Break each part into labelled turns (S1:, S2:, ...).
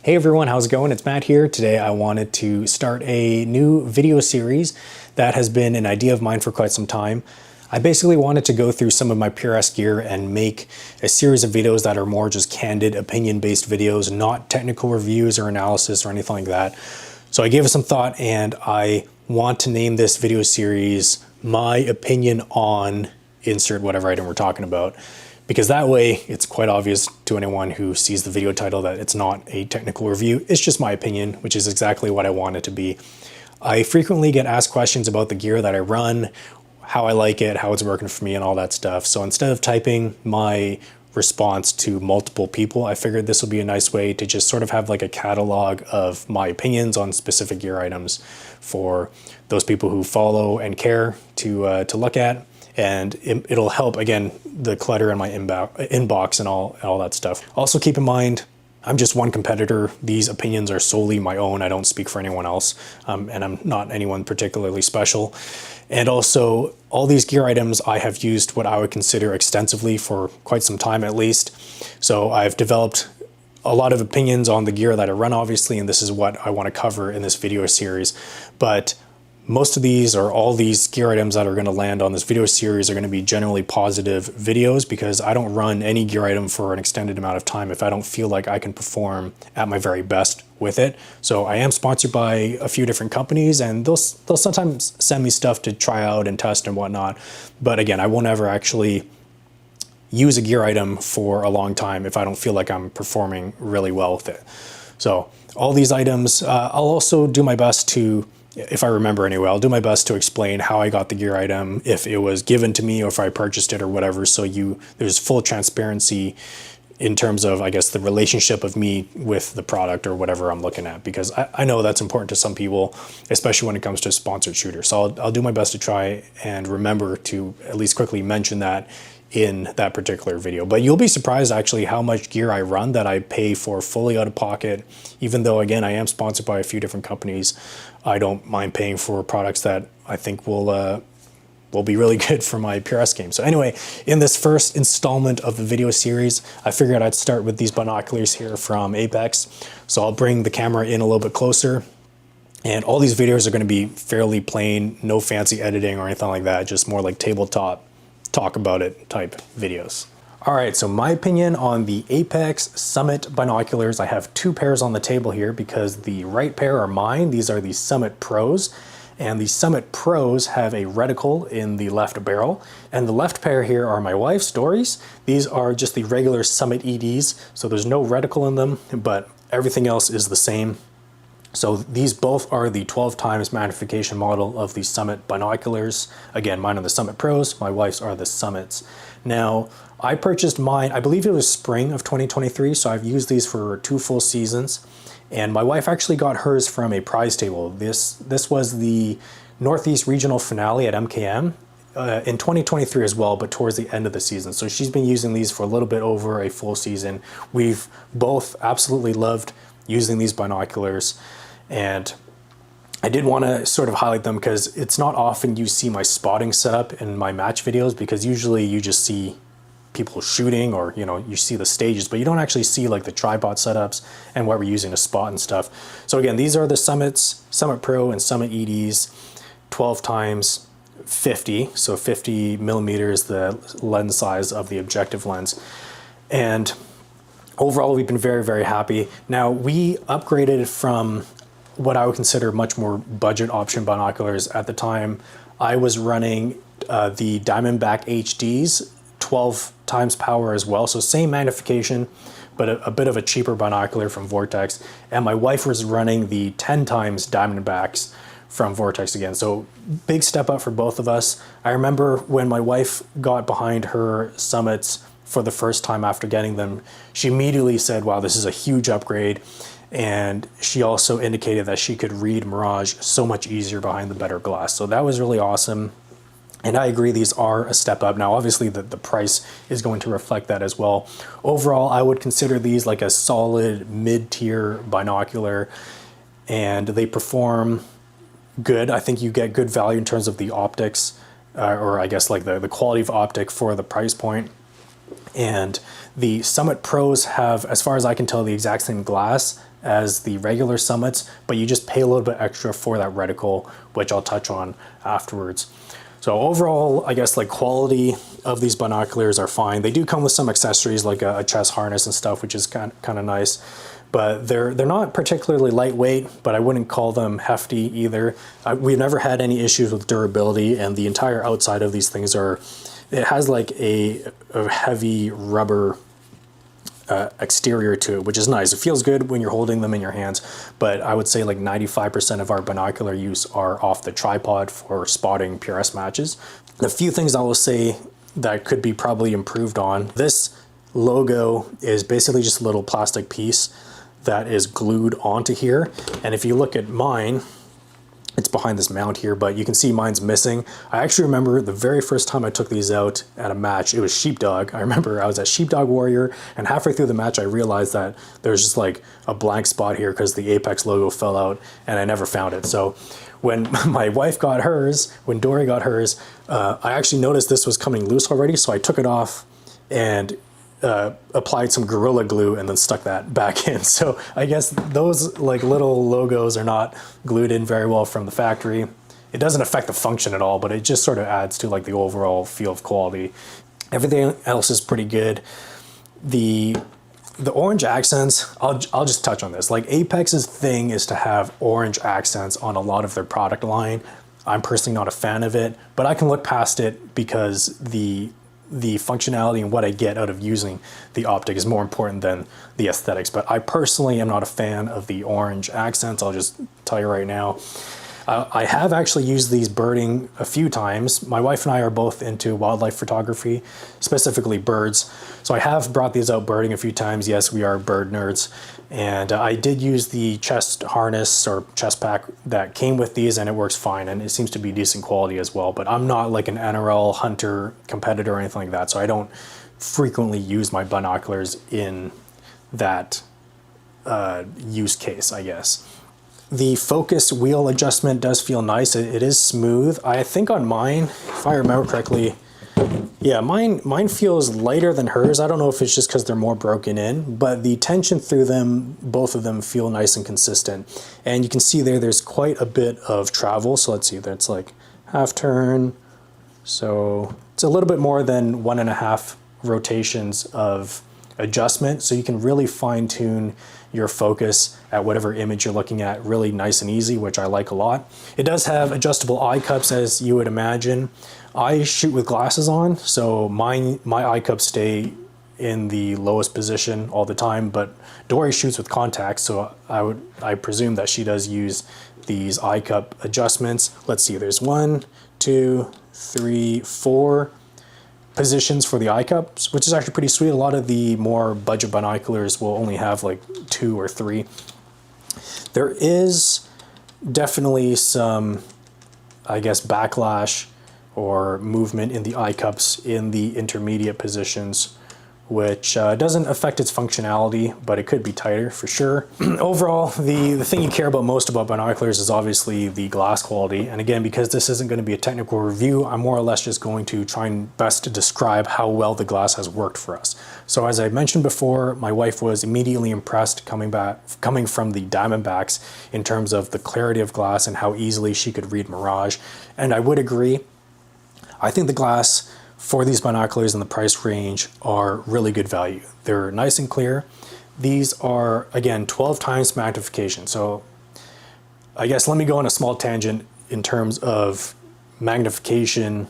S1: Hey everyone, how's it going? It's Matt here. Today I wanted to start a new video series that has been an idea of mine for quite some time. I basically wanted to go through some of my PRS gear and make a series of videos that are more just candid, opinion-based videos, not technical reviews or analysis or anything like that. So I gave it some thought and I want to name this video series My Opinion on insert whatever item we're talking about. Because that way it's quite obvious to anyone who sees the video title that it's not a technical review. It's just my opinion, which is exactly what I want it to be. I frequently get asked questions about the gear that I run, how I like it, how it's working for me and all that stuff. So instead of typing my response to multiple people, I figured this will be a nice way to just sort of have like a catalog of my opinions on specific gear items for those people who follow and care to look at. And it'll help, again, the clutter in my inbox and all that stuff. Also keep in mind, I'm just one competitor. These opinions are solely my own. I don't speak for anyone else, and I'm not anyone particularly special. And also, all these gear items I have used what I would consider extensively for quite some time at least. So I've developed a lot of opinions on the gear that I run, obviously, and this is what I want to cover in this video series. But most of these, or all these gear items that are going to land on this video series, are going to be generally positive videos because I don't run any gear item for an extended amount of time if I don't feel like I can perform at my very best with it. So I am sponsored by a few different companies and they'll sometimes send me stuff to try out and test and whatnot. But again, I won't ever actually use a gear item for a long time if I don't feel like I'm performing really well with it. So all these items, I'll also do my best to, if I remember anyway, I'll do my best to explain how I got the gear item, if it was given to me or if I purchased it or whatever, so there's full transparency in terms of, I guess, the relationship of me with the product or whatever I'm looking at, because I know that's important to some people, especially when it comes to sponsored shooters. So I'll do my best to try and remember to at least quickly mention that in that particular video. But you'll be surprised actually how much gear I run that I pay for fully out of pocket, even though again I am sponsored by a few different companies. I don't mind paying for products that I think will be really good for my PRS game. So anyway, in this first installment of the video series, I figured I'd start with these binoculars here from Apex. So I'll bring the camera in a little bit closer. And all these videos are going to be fairly plain, no fancy editing or anything like that, just more like tabletop talk about it type videos. All right, so my opinion on the Apex Summit binoculars. I have two pairs on the table here because the right pair are mine. These are the Summit Pros, and the Summit Pros have a reticle in the left barrel. And the left pair here are my wife's, Dory's. These are just the regular Summit EDs, so there's no reticle in them, but everything else is the same. So these both are the 12 times magnification model of the Summit binoculars. Again, mine are the Summit Pros, my wife's are the Summits. Now, I purchased mine, I believe it was spring of 2023, so I've used these for 2 full seasons. And my wife actually got hers from a prize table. This was the Northeast Regional Finale at MKM in 2023 as well, but towards the end of the season. So she's been using these for a little bit over a full season. We've both absolutely loved using these binoculars. And I did want to sort of highlight them because it's not often you see my spotting setup in my match videos, because usually you just see people shooting or, you know, you see the stages, but you don't actually see like the tripod setups and what we're using to spot and stuff. So again, these are the Summits, Summit Pro and Summit EDs, 12 times 50. So 50 millimeters, the lens size of the objective lens. And overall, we've been very, very happy. Now we upgraded from what I would consider much more budget option binoculars. At the time, I was running the Diamondback HDs, 12 times power as well. So same magnification, but a bit of a cheaper binocular from Vortex. And my wife was running the 10 times Diamondbacks from Vortex again. So big step up for both of us. I remember when my wife got behind her Summits for the first time after getting them, she immediately said, wow, this is a huge upgrade. And she also indicated that she could read Mirage so much easier behind the better glass. So that was really awesome. And I agree, these are a step up. Now, obviously, the price is going to reflect that as well. Overall, I would consider these like a solid mid-tier binocular, and they perform good. I think you get good value in terms of the optics, or I guess like the quality of optic for the price point. And the Summit Pros have, as far as I can tell, the exact same glass as the regular Summits, but you just pay a little bit extra for that reticle, which I'll touch on afterwards. So overall, I guess like quality of these binoculars are fine. They do come with some accessories like a chest harness and stuff, which is kind of nice. But they're not particularly lightweight, but I wouldn't call them hefty either. We've never had any issues with durability, and the entire outside of these things it has like a heavy rubber exterior to it, which is nice. It feels good when you're holding them in your hands, but I would say like 95% of our binocular use are off the tripod for spotting PRS matches. A few things I will say that could be probably improved on. This logo is basically just a little plastic piece that is glued onto here, and if you look at mine, it's behind this mount here, but you can see mine's missing. I actually remember the very first time I took these out at a match, it was Sheepdog. I remember I was at Sheepdog Warrior, and halfway through the match I realized that there's just like a blank spot here because the Apex logo fell out, and I never found it. So when my wife got hers, when Dory got hers, I actually noticed this was coming loose already, so I took it off and applied some Gorilla Glue and then stuck that back in. So I guess those like little logos are not glued in very well from the factory. It doesn't affect the function at all, but it just sort of adds to like the overall feel of quality. Everything else is pretty good. The orange accents, I'll just touch on this. Like Apex's thing is to have orange accents on a lot of their product line. I'm personally not a fan of it, but I can look past it because the functionality and what I get out of using the optic is more important than the aesthetics. But I personally am not a fan of the orange accents. I'll just tell you right now. I have actually used these birding a few times. My wife and I are both into wildlife photography, specifically birds. So I have brought these out birding a few times. Yes, we are bird nerds. And I did use the chest harness or chest pack that came with these, and it works fine, and it seems to be decent quality as well. But I'm not like an NRL hunter competitor or anything like that, so I don't frequently use my binoculars in that use case, I guess. The focus wheel adjustment does feel nice. It is smooth. I think on mine, if I remember correctly, yeah, mine feels lighter than hers. I don't know if it's just because they're more broken in, but the tension through them, both of them feel nice and consistent. And you can see there's quite a bit of travel. So let's see, that's like half turn. So it's a little bit more than 1.5 rotations of adjustment. So you can really fine tune your focus at whatever image you're looking at really nice and easy, which I like a lot. It does have adjustable eye cups, as you would imagine. I shoot with glasses on, so my eye cups stay in the lowest position all the time, but Dory shoots with contacts, so I presume that she does use these eye cup adjustments. Let's see, there's 1, 2, 3, 4 positions for the eye cups, which is actually pretty sweet. A lot of the more budget binoculars will only have like 2 or 3. There is definitely some, I guess, backlash or movement in the eye cups in the intermediate positions, which doesn't affect its functionality, but it could be tighter for sure. Overall, the thing you care about most about binoculars is obviously the glass quality. And again, because this isn't going to be a technical review, I'm more or less just going to try and best describe how well the glass has worked for us. So as I mentioned before, my wife was immediately impressed coming from the Diamondbacks in terms of the clarity of glass and how easily she could read Mirage. And I would agree. I think the glass for these binoculars in the price range are really good value. They're nice and clear. These are, again, 12 times magnification. So I guess let me go on a small tangent in terms of magnification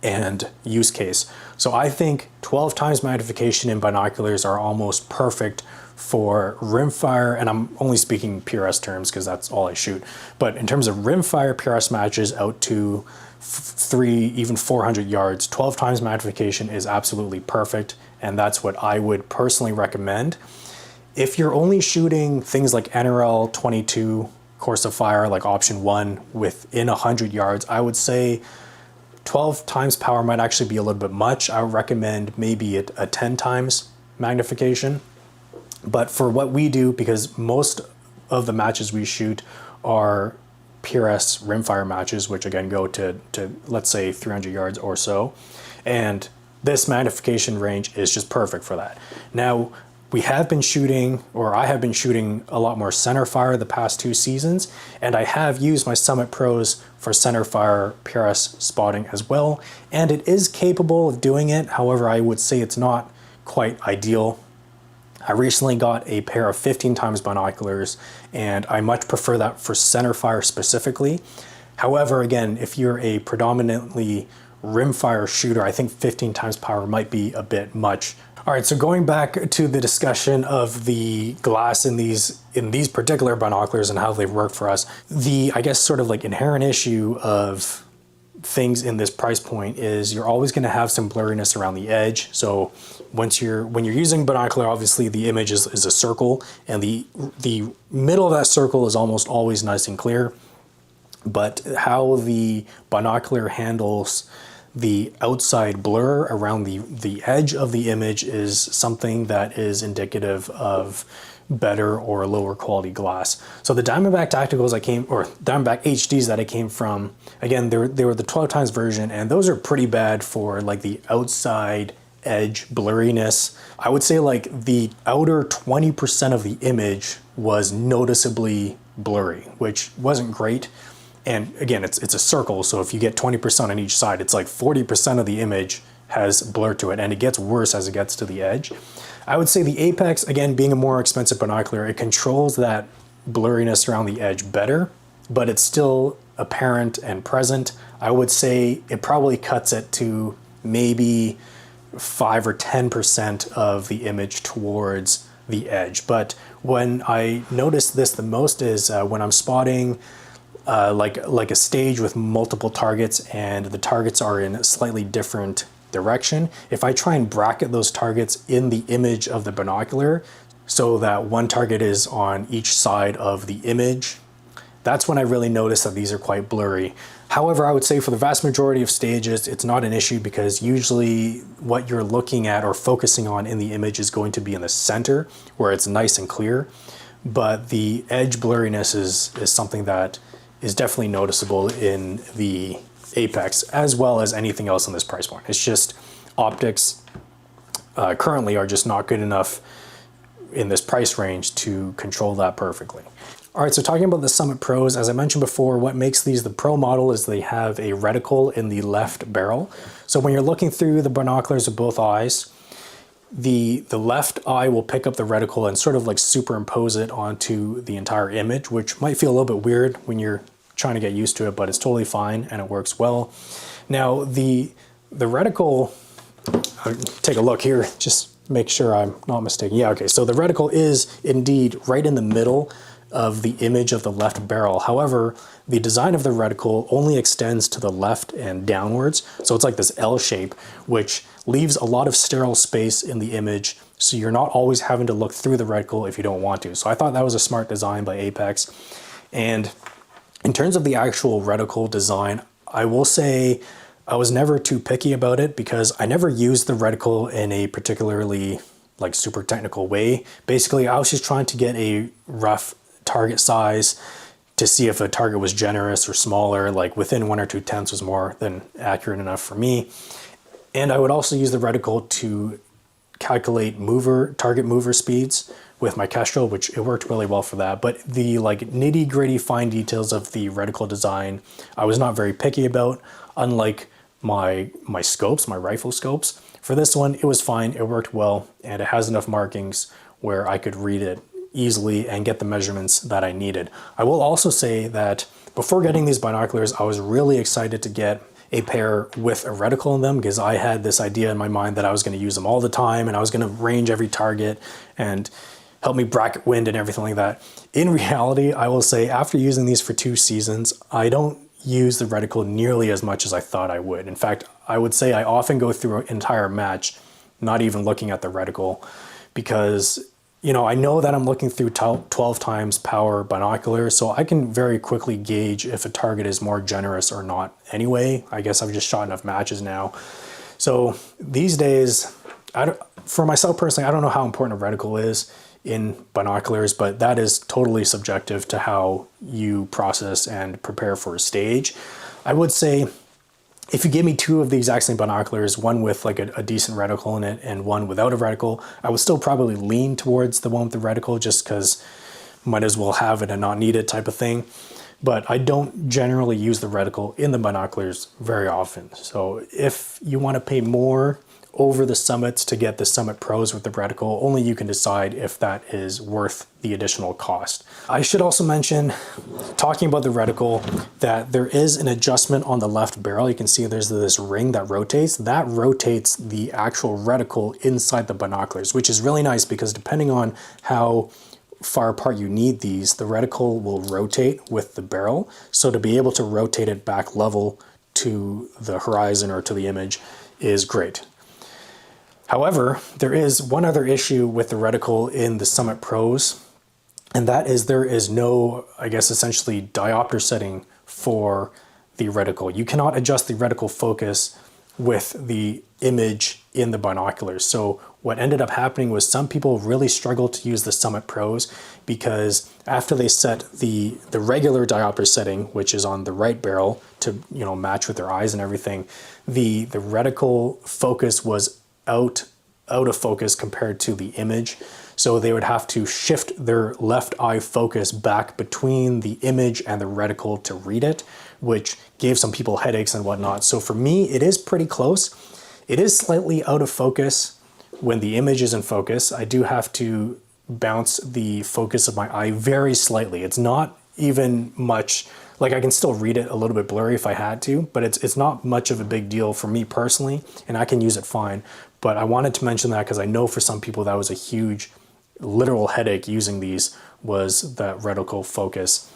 S1: and use case. So I think 12 times magnification in binoculars are almost perfect for rimfire, and I'm only speaking PRS terms because that's all I shoot. But in terms of rimfire PRS matches out to 300, even 400 yards, 12 times magnification is absolutely perfect, and that's what I would personally recommend. If you're only shooting things like NRL 22 course of fire, like option 1 within 100 yards, I would say 12 times power might actually be a little bit much. I would recommend maybe a 10 times magnification. But for what we do, because most of the matches we shoot are PRS rimfire matches, which again go to let's say 300 yards or so, and this magnification range is just perfect for that. Now, we have been shooting, or I have been shooting a lot more center fire the past 2 seasons, and I have used my Summit Pros for center fire PRS spotting as well, and it is capable of doing it. However, I would say it's not quite ideal. I recently got a pair of 15x binoculars, and I much prefer that for center fire specifically. However, again, if you're a predominantly rimfire shooter, I think 15x power might be a bit much. All right, so going back to the discussion of the glass in these particular binoculars and how they work for us, the, I guess, sort of like inherent issue of things in this price point is you're always going to have some blurriness around the edge. So when you're using binocular, obviously the image is a circle, and the middle of that circle is almost always nice and clear. But how the binocular handles the outside blur around the edge of the image is something that is indicative of better or lower quality glass. So the Diamondback Tacticals Diamondback HDs that I came from, again, they were the 12x version, and those are pretty bad for like the outside edge blurriness. I would say like the outer 20% of the image was noticeably blurry, which wasn't great. And again, it's a circle, so if you get 20% on each side, it's like 40% of the image has blur to it, and it gets worse as it gets to the edge. I would say the Apex, again, being a more expensive binocular, it controls that blurriness around the edge better, but it's still apparent and present. I would say it probably cuts it to maybe 5 or 10% of the image towards the edge. But when I notice this the most is when I'm spotting like a stage with multiple targets, and the targets are in a slightly different direction. If I try and bracket those targets in the image of the binocular so that one target is on each side of the image, that's when I really notice that these are quite blurry. However, I would say for the vast majority of stages, it's not an issue, because usually what you're looking at or focusing on in the image is going to be in the center where it's nice and clear. But the edge blurriness is something that is definitely noticeable in the Apex, as well as anything else in this price point. It's just optics currently are just not good enough in this price range to control that perfectly. All right, so talking about the Summit Pros, as I mentioned before, what makes these the Pro model is they have a reticle in the left barrel. So when you're looking through the binoculars with both eyes, the left eye will pick up the reticle and sort of like superimpose it onto the entire image, which might feel a little bit weird when you're trying to get used to it, but it's totally fine and it works well. Now the reticle, take a look here, just make sure I'm not mistaken. Yeah, okay, so the reticle is indeed right in the middle of the image of the left barrel. However, the design of the reticle only extends to the left and downwards. So it's like this L shape, which leaves a lot of sterile space in the image. So you're not always having to look through the reticle if you don't want to. So I thought that was a smart design by Apex. And in terms of the actual reticle design, I will say I was never too picky about it, because I never used the reticle in a particularly like super technical way. Basically, I was just trying to get a rough target size to see if a target was generous or smaller, like within 1 or 2 tenths was more than accurate enough for me. And I would also use the reticle to calculate target mover speeds with my Kestrel, which it worked really well for that. But the like nitty gritty fine details of the reticle design, I was not very picky about, unlike my scopes, my rifle scopes. For this one, it was fine, it worked well, and it has enough markings where I could read it easily and get the measurements that I needed. I will also say that before getting these binoculars, I was really excited to get a pair with a reticle in them, because I had this idea in my mind that I was going to use them all the time and I was going to range every target and help me bracket wind and everything like that. In reality, I will say after using these for 2 seasons, I don't use the reticle nearly as much as I thought I would. In fact, I would say I often go through an entire match not even looking at the reticle, because you know, I know that I'm looking through 12 times power binoculars, so I can very quickly gauge if a target is more generous or not anyway. I guess I've just shot enough matches now. So these days, for myself personally, I don't know how important a reticle is in binoculars, but that is totally subjective to how you process and prepare for a stage. I would say If you give me two of the exact same binoculars, one with like a decent reticle in it and one without a reticle, I would still probably lean towards the one with the reticle just because might as well have it and not need it type of thing. But I don't generally use the reticle in the binoculars very often. So if you want to pay more over the Summits to get the Summit Pros with the reticle, only you can decide if that is worth the additional cost. I should also mention, talking about the reticle, that there is an adjustment on the left barrel. You can see there's this ring that rotates. That rotates the actual reticle inside the binoculars, which is really nice because depending on how far apart you need these, the reticle will rotate with the barrel. So to be able to rotate it back level to the horizon or to the image is great. However, there is one other issue with the reticle in the Summit Pros, and that is there is no, I guess, essentially diopter setting for the reticle. You cannot adjust the reticle focus with the image in the binoculars. So what ended up happening was some people really struggled to use the Summit Pros because after they set the regular diopter setting, which is on the right barrel to match with their eyes and everything, the reticle focus was out of focus compared to the image. So they would have to shift their left eye focus back between the image and the reticle to read it, which gave some people headaches and whatnot. So for me, it is pretty close. It is slightly out of focus when the image is in focus. I do have to bounce the focus of my eye very slightly. It's not even much, like I can still read it a little bit blurry if I had to, but it's not much of a big deal for me personally, and I can use it fine. But I wanted to mention that because I know for some people that was a huge literal headache using these, was that reticle focus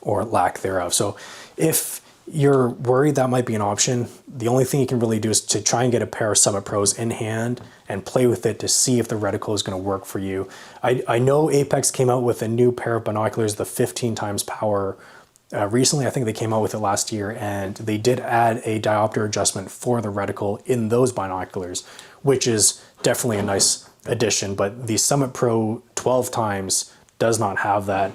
S1: or lack thereof. So if you're worried that might be an option, the only thing you can really do is to try and get a pair of Summit Pros in hand and play with it to see if the reticle is going to work for you. I know Apex came out with a new pair of binoculars, the 15 times power, recently. I think they came out with it last year, and they did add a diopter adjustment for the reticle in those binoculars, which is definitely a nice addition. But the Summit Pro 12 times does not have that,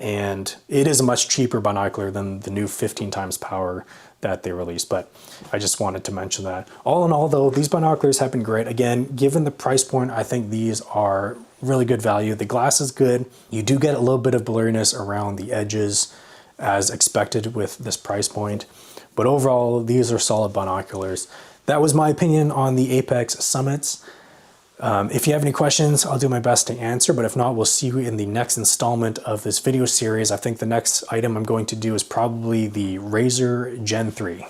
S1: and it is a much cheaper binocular than the new 15 times power that they released. But I just wanted to mention that. All in all though, these binoculars have been great. Again, given the price point, I think these are really good value. The glass is good. You do get a little bit of blurriness around the edges as expected with this price point, but overall these are solid binoculars. That was my opinion on the Apex Summits. If you have any questions, I'll do my best to answer, but if not, we'll see you in the next installment of this video series. I think the next item I'm going to do is probably the Razor Gen 3.